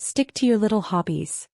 Stick to your little hobbies.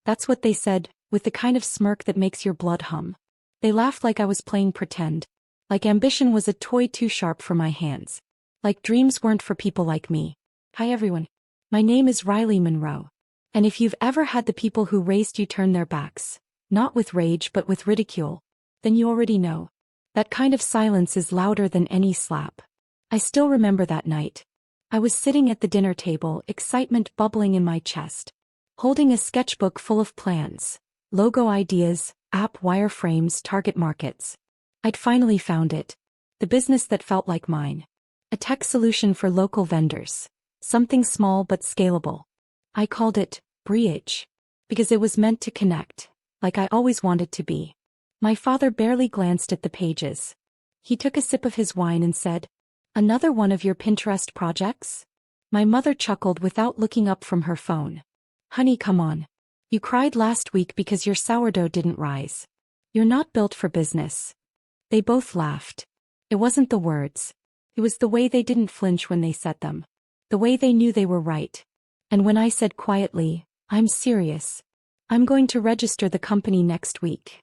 That's what they said, with the kind of smirk that makes your blood hum. They laughed like I was playing pretend. Like ambition was a toy too sharp for my hands. Like dreams weren't for people like me. Hi everyone. My name is Riley Monroe. And if you've ever had the people who raised you turn their backs, not with rage but with ridicule, then you already know. That kind of silence is louder than any slap. I still remember that night. I was sitting at the dinner table, excitement bubbling in my chest, holding a sketchbook full of plans, logo ideas, app wireframes, target markets. I'd finally found it. The business that felt like mine. A tech solution for local vendors. Something small but scalable. I called it Bridge, because it was meant to connect, like I always wanted to be. My father barely glanced at the pages. He took a sip of his wine and said, "Another one of your Pinterest projects?" My mother chuckled without looking up from her phone. "Honey, come on. You cried last week because your sourdough didn't rise. You're not built for business." They both laughed. It wasn't the words. It was the way they didn't flinch when they said them. The way they knew they were right. And when I said quietly, "I'm serious. I'm going to register the company next week."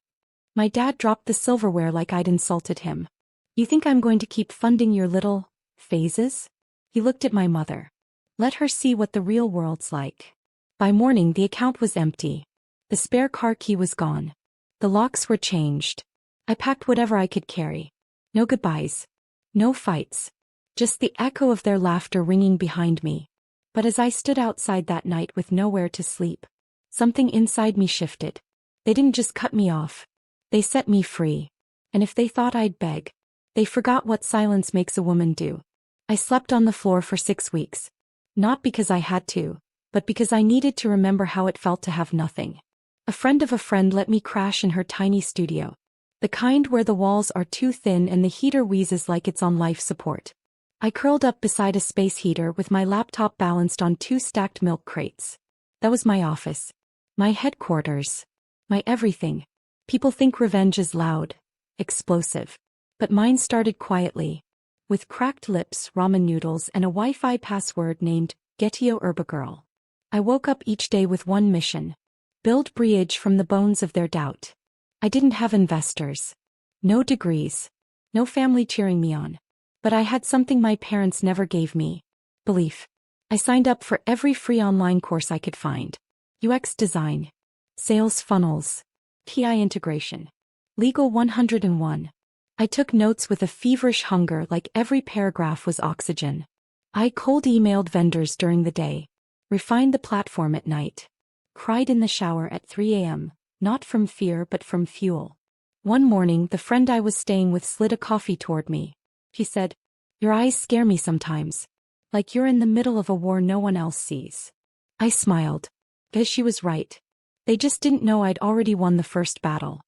My dad dropped the silverware like I'd insulted him. "You think I'm going to keep funding your little phases?" He looked at my mother. "Let her see what the real world's like." By morning the account was empty. The spare car key was gone. The locks were changed. I packed whatever I could carry. No goodbyes. No fights. Just the echo of their laughter ringing behind me. But as I stood outside that night with nowhere to sleep, something inside me shifted. They didn't just cut me off. They set me free. And if they thought I'd beg, they forgot what silence makes a woman do. I slept on the floor for 6 weeks. Not because I had to, but because I needed to remember how it felt to have nothing. A friend of a friend let me crash in her tiny studio. The kind where the walls are too thin and the heater wheezes like it's on life support. I curled up beside a space heater with my laptop balanced on 2 stacked milk crates. That was my office. My headquarters. My everything. People think revenge is loud, explosive. But mine started quietly. With cracked lips, ramen noodles, and a Wi-Fi password named Getio Herba Girl. I woke up each day with one mission. Build Bridge from the bones of their doubt. I didn't have investors. No degrees. No family cheering me on. But I had something my parents never gave me. Belief. I signed up for every free online course I could find. UX design. Sales funnels. TI integration. Legal 101. I took notes with a feverish hunger like every paragraph was oxygen. I cold emailed vendors during the day. Refined the platform at night. Cried in the shower at 3 a.m., not from fear but from fuel. One morning the friend I was staying with slid a coffee toward me. He said, "Your eyes scare me sometimes. Like you're in the middle of a war no one else sees." I smiled. Because she was right. They just didn't know I'd already won the first battle.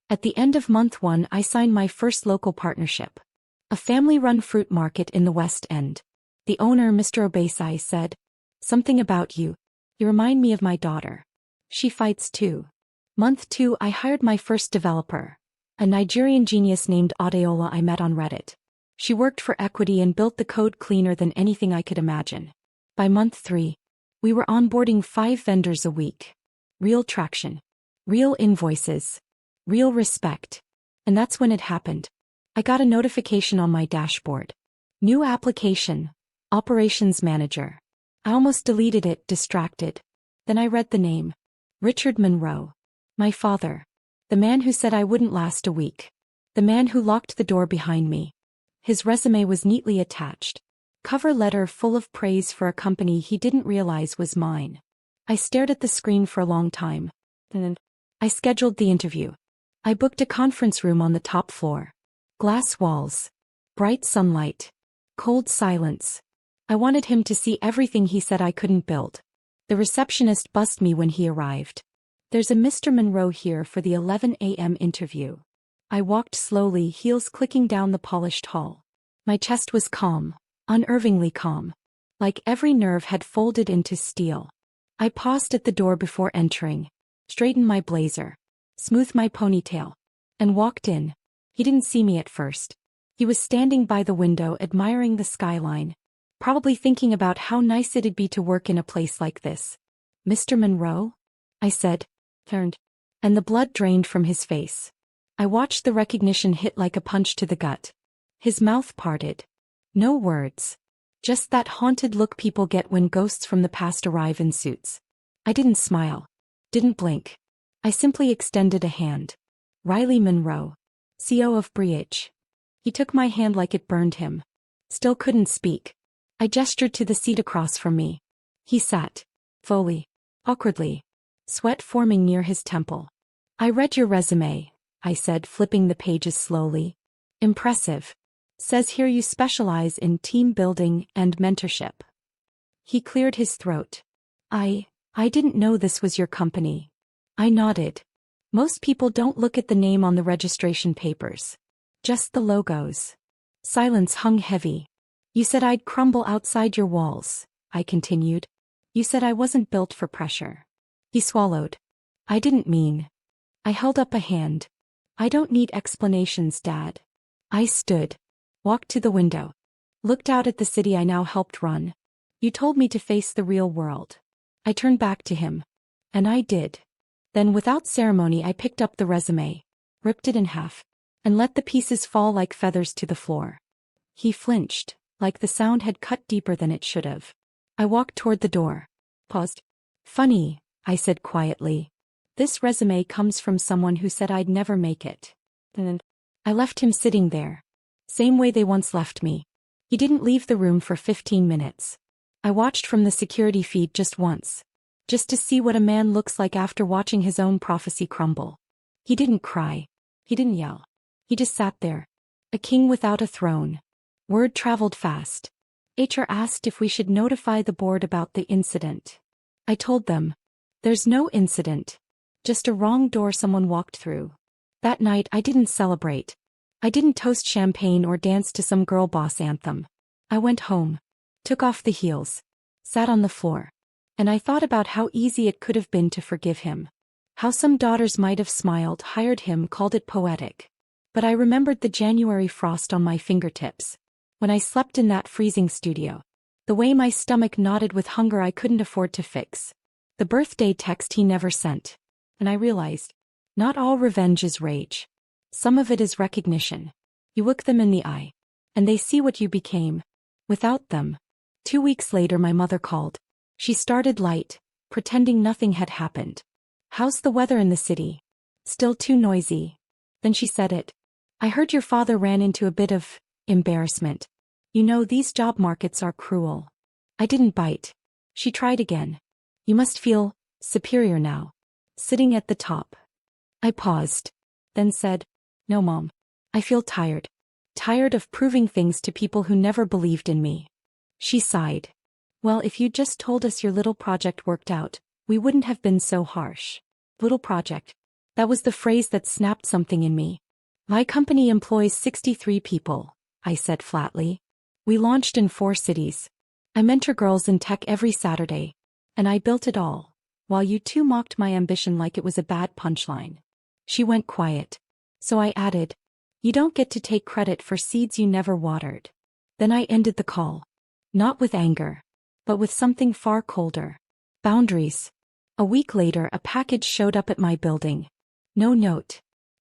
At the end of month 1 I signed my first local partnership. A family-run fruit market in the West End. The owner, Mr. Obasai, said, "Something about you. You remind me of my daughter. She fights too." Month 2 I hired my first developer. A Nigerian genius named Adeola I met on Reddit. She worked for equity and built the code cleaner than anything I could imagine. By month 3, we were onboarding 5 vendors a week. Real traction. Real invoices. Real respect. And that's when it happened. I got a notification on my dashboard. New application. Operations manager. I almost deleted it, distracted. Then I read the name. Richard Monroe. My father. The man who said I wouldn't last a week. The man who locked the door behind me. His resume was neatly attached. Cover letter full of praise for a company he didn't realize was mine. I stared at the screen for a long time. Then I scheduled the interview. I booked a conference room on the top floor. Glass walls. Bright sunlight. Cold silence. I wanted him to see everything he said I couldn't build. The receptionist buzzed me when he arrived. "There's a Mr. Monroe here for the 11 a.m. interview." I walked slowly, heels clicking down the polished hall. My chest was calm, unnervingly calm. Like every nerve had folded into steel. I paused at the door before entering, straightened my blazer, smoothed my ponytail, and walked in. He didn't see me at first. He was standing by the window admiring the skyline, probably thinking about how nice it'd be to work in a place like this. Mr. Monroe? I said, turned, and the blood drained from his face. I watched the recognition hit like a punch to the gut. His mouth parted. No words. Just that haunted look people get when ghosts from the past arrive in suits. I didn't smile. Didn't blink. I simply extended a hand. Riley Monroe, CO of Bridge. He took my hand like it burned him. Still couldn't speak. I gestured to the seat across from me. He sat. Fully. Awkwardly. Sweat forming near his temple. I read your resume, I said, flipping the pages slowly. Impressive. Says here you specialize in team building and mentorship. He cleared his throat. I didn't know this was your company. I nodded. Most people don't look at the name on the registration papers. Just the logos. Silence hung heavy. You said I'd crumble outside your walls, I continued. You said I wasn't built for pressure. He swallowed. I didn't mean. I held up a hand. I don't need explanations, Dad. I stood. Walked to the window. Looked out at the city I now helped run. You told me to face the real world. I turned back to him. And I did. Then without ceremony I picked up the resume, ripped it in half, and let the pieces fall like feathers to the floor. He flinched, like the sound had cut deeper than it should have. I walked toward the door. Paused. Funny, I said quietly. This resume comes from someone who said I'd never make it. And I left him sitting there. Same way they once left me. He didn't leave the room for 15 minutes. I watched from the security feed just once. Just to see what a man looks like after watching his own prophecy crumble. He didn't cry. He didn't yell. He just sat there. A king without a throne. Word traveled fast. HR asked if we should notify the board about the incident. I told them. There's no incident. Just a wrong door someone walked through. That night I didn't celebrate. I didn't toast champagne or dance to some girl boss anthem. I went home. Took off the heels. Sat on the floor. And I thought about how easy it could have been to forgive him. How some daughters might have smiled, hired him, called it poetic. But I remembered the January frost on my fingertips. When I slept in that freezing studio. The way my stomach knotted with hunger I couldn't afford to fix. The birthday text he never sent. And I realized. Not all revenge is rage. Some of it is recognition. You look them in the eye. And they see what you became. Without them. 2 weeks later my mother called. She started light, pretending nothing had happened. How's the weather in the city? Still too noisy. Then she said it. I heard your father ran into a bit of embarrassment. You know these job markets are cruel. I didn't bite. She tried again. You must feel superior now. Sitting at the top. I paused. Then said, no, Mom. I feel tired. Tired of proving things to people who never believed in me. She sighed. Well, if you'd just told us your little project worked out, we wouldn't have been so harsh. Little project. That was the phrase that snapped something in me. My company employs 63 people, I said flatly. We launched in 4 cities. I mentor girls in tech every Saturday. And I built it all, while you two mocked my ambition like it was a bad punchline. She went quiet. So I added, you don't get to take credit for seeds you never watered. Then I ended the call. Not with anger. But with something far colder. Boundaries. A week later a package showed up at my building. No note.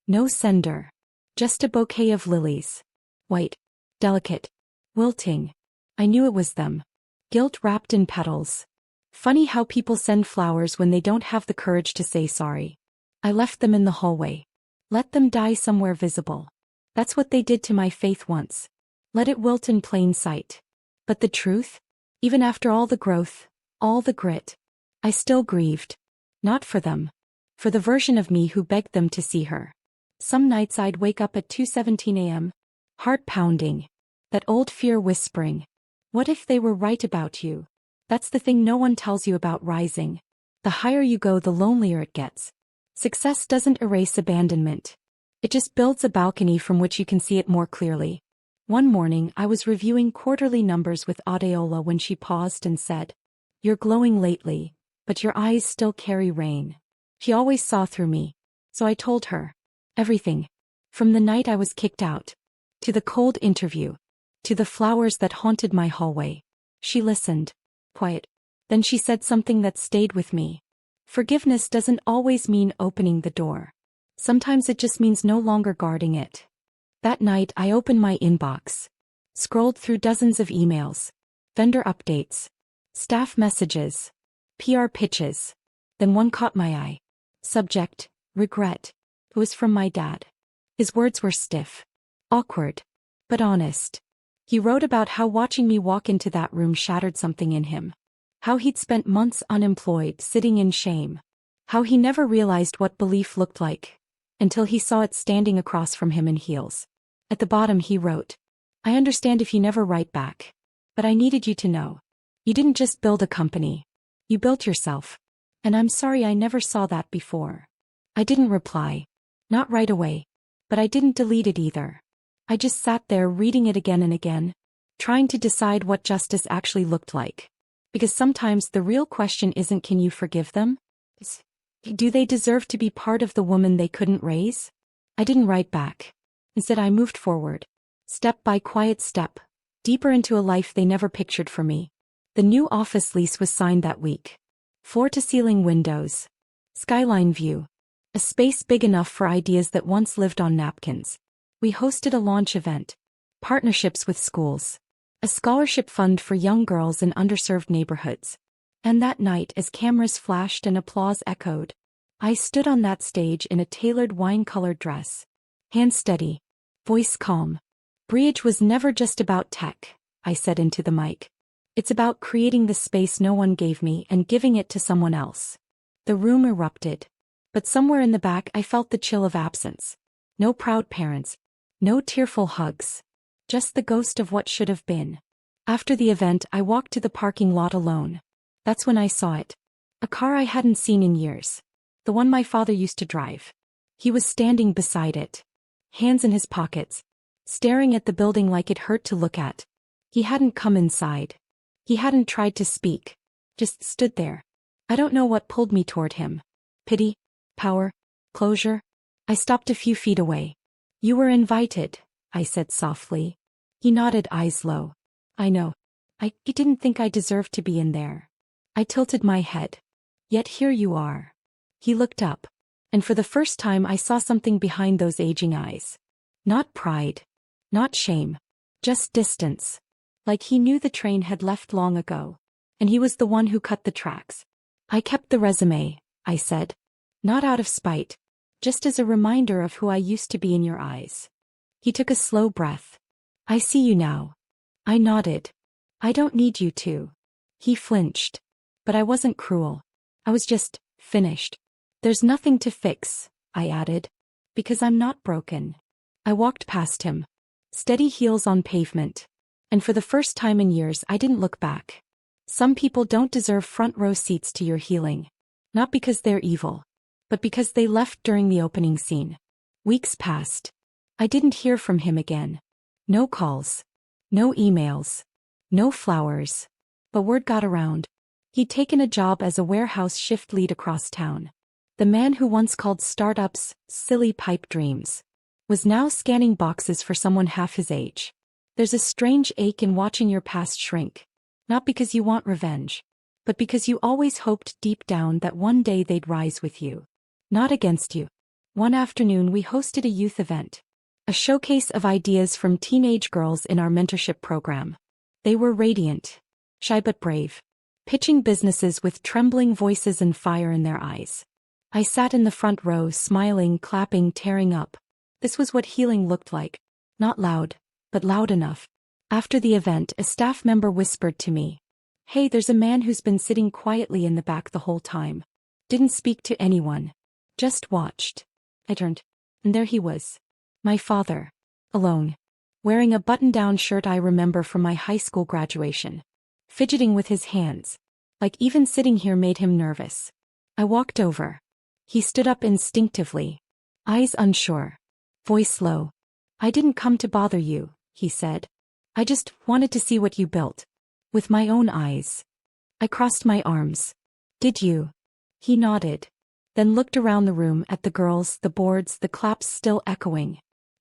No sender. Just a bouquet of lilies. White. Delicate. Wilting. I knew it was them. Guilt wrapped in petals. Funny how people send flowers when they don't have the courage to say sorry. I left them in the hallway. Let them die somewhere visible. That's what they did to my faith once. Let it wilt in plain sight. But the truth? Even after all the growth, all the grit, I still grieved. Not for them. For the version of me who begged them to see her. Some nights I'd wake up at 2:17 a.m. Heart pounding. That old fear whispering. What if they were right about you? That's the thing no one tells you about rising. The higher you go, the lonelier it gets. Success doesn't erase abandonment. It just builds a balcony from which you can see it more clearly. One morning I was reviewing quarterly numbers with Adeola when she paused and said, you're glowing lately, but your eyes still carry rain. She always saw through me. So I told her. Everything. From the night I was kicked out. To the cold interview. To the flowers that haunted my hallway. She listened. Quiet. Then she said something that stayed with me. Forgiveness doesn't always mean opening the door. Sometimes it just means no longer guarding it. That night I opened my inbox. Scrolled through dozens of emails. Vendor updates. Staff messages. PR pitches. Then one caught my eye. Subject, regret. It was from my dad. His words were stiff. Awkward. But honest. He wrote about how watching me walk into that room shattered something in him. How he'd spent months unemployed, sitting in shame. How he never realized what belief looked like, until he saw it standing across from him in heels. At the bottom he wrote, I understand if you never write back. But I needed you to know. You didn't just build a company. You built yourself. And I'm sorry I never saw that before. I didn't reply. Not right away. But I didn't delete it either. I just sat there reading it again and again, trying to decide what justice actually looked like. Because sometimes the real question isn't can you forgive them? It's, do they deserve to be part of the woman they couldn't raise? I didn't write back. Instead I moved forward. Step by quiet step. Deeper into a life they never pictured for me. The new office lease was signed that week. Floor-to-ceiling windows. Skyline view. A space big enough for ideas that once lived on napkins. We hosted a launch event. Partnerships with schools. A scholarship fund for young girls in underserved neighborhoods. And that night, as cameras flashed and applause echoed, I stood on that stage in a tailored wine-colored dress. Hands steady. Voice calm. Bridge was never just about tech, I said into the mic. It's about creating the space no one gave me and giving it to someone else. The room erupted. But somewhere in the back I felt the chill of absence. No proud parents. No tearful hugs. Just the ghost of what should have been. After the event I walked to the parking lot alone. That's when I saw it. A car I hadn't seen in years. The one my father used to drive. He was standing beside it. Hands in his pockets. Staring at the building like it hurt to look at. He hadn't come inside. He hadn't tried to speak. Just stood there. I don't know what pulled me toward him. Pity? Power? Closure? I stopped a few feet away. You were invited, I said softly. He nodded, eyes low. I know. I didn't think I deserved to be in there. I tilted my head. Yet here you are. He looked up. And for the first time I saw something behind those aging eyes. Not pride. Not shame. Just distance. Like he knew the train had left long ago. And he was the one who cut the tracks. I kept the résumé, I said. Not out of spite. Just as a reminder of who I used to be in your eyes. He took a slow breath. I see you now. I nodded. I don't need you to. He flinched. But I wasn't cruel. I was just finished. There's nothing to fix, I added. Because I'm not broken. I walked past him. Steady heels on pavement. And for the first time in years I didn't look back. Some people don't deserve front row seats to your healing. Not because they're evil. But because they left during the opening scene. Weeks passed. I didn't hear from him again. No calls. No emails. No flowers. But word got around. He'd taken a job as a warehouse shift lead across town. The man who once called startups silly pipe dreams was now scanning boxes for someone half his age. There's a strange ache in watching your past shrink. Not because you want revenge. But because you always hoped deep down that one day they'd rise with you. Not against you. One afternoon we hosted a youth event. A showcase of ideas from teenage girls in our mentorship program. They were radiant. Shy but brave. Pitching businesses with trembling voices and fire in their eyes. I sat in the front row, smiling, clapping, tearing up. This was what healing looked like. Not loud, but loud enough. After the event, a staff member whispered to me. Hey, there's a man who's been sitting quietly in the back the whole time. Didn't speak to anyone. Just watched. I turned. And there he was. My father. Alone. Wearing a button-down shirt I remember from my high school graduation. Fidgeting with his hands. Like even sitting here made him nervous. I walked over. He stood up instinctively. Eyes unsure. Voice low. I didn't come to bother you, he said. I just wanted to see what you built. With my own eyes. I crossed my arms. Did you? He nodded. Then looked around the room at the girls, the boards, the claps still echoing.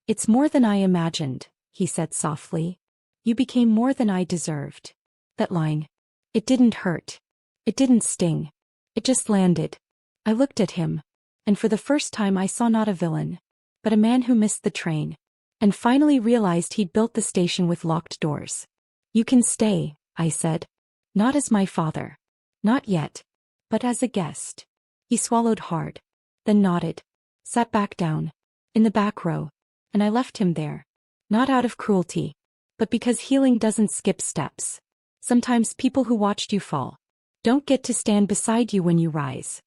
It's more than I imagined, he said softly. You became more than I deserved. That line. It didn't hurt. It didn't sting. It just landed. I looked at him. And for the first time I saw not a villain, but a man who missed the train. And finally realized he'd built the station with locked doors. You can stay, I said. Not as my father. Not yet. But as a guest. He swallowed hard. Then nodded. Sat back down. In the back row. And I left him there. Not out of cruelty. But because healing doesn't skip steps. Sometimes people who watched you fall don't get to stand beside you when you rise.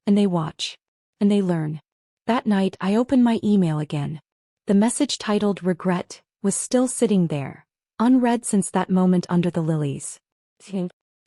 And they watch. And they learn. That night I opened my email again. The message titled Regret was still sitting there, unread since that moment under the lilies.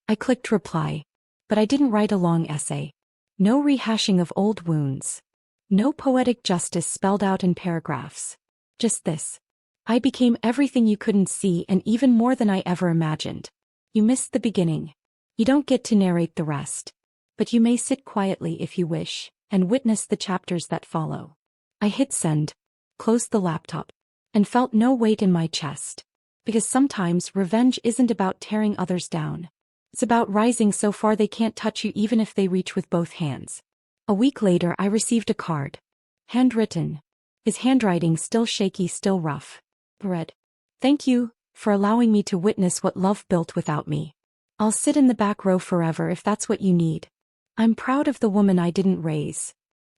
I clicked reply. But I didn't write a long essay. No rehashing of old wounds. No poetic justice spelled out in paragraphs. Just this. I became everything you couldn't see and even more than I ever imagined. You missed the beginning. You don't get to narrate the rest. But you may sit quietly if you wish, and witness the chapters that follow. I hit send, closed the laptop, and felt no weight in my chest. Because sometimes revenge isn't about tearing others down. It's about rising so far they can't touch you even if they reach with both hands. A week later I received a card. Handwritten. His handwriting still shaky, still rough. Read. Thank you for allowing me to witness what love built without me. I'll sit in the back row forever if that's what you need. I'm proud of the woman I didn't raise.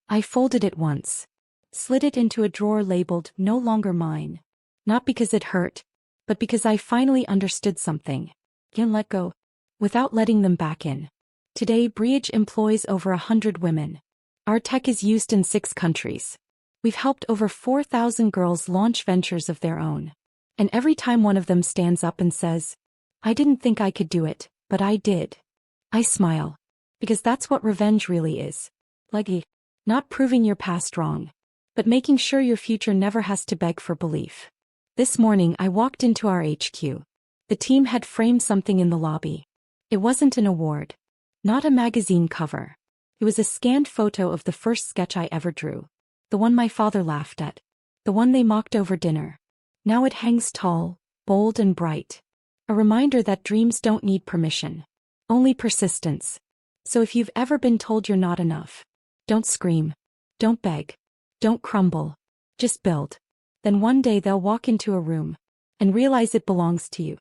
I folded it once. Slid it into a drawer labeled no longer mine. Not because it hurt, but because I finally understood something. Can let go. Without letting them back in. Today Bridge employs over 100 women. Our tech is used in 6 countries. We've helped over 4,000 girls launch ventures of their own. And every time one of them stands up and says, I didn't think I could do it, but I did. I smile. Because that's what revenge really is. Not proving your past wrong, but making sure your future never has to beg for belief. This morning I walked into our HQ. The team had framed something in the lobby. It wasn't an award. Not a magazine cover. It was a scanned photo of the first sketch I ever drew. The one my father laughed at. The one they mocked over dinner. Now it hangs tall, bold and bright. A reminder that dreams don't need permission. Only persistence. So if you've ever been told you're not enough, don't scream. Don't beg. Don't crumble. Just build. Then one day they'll walk into a room and realize it belongs to you.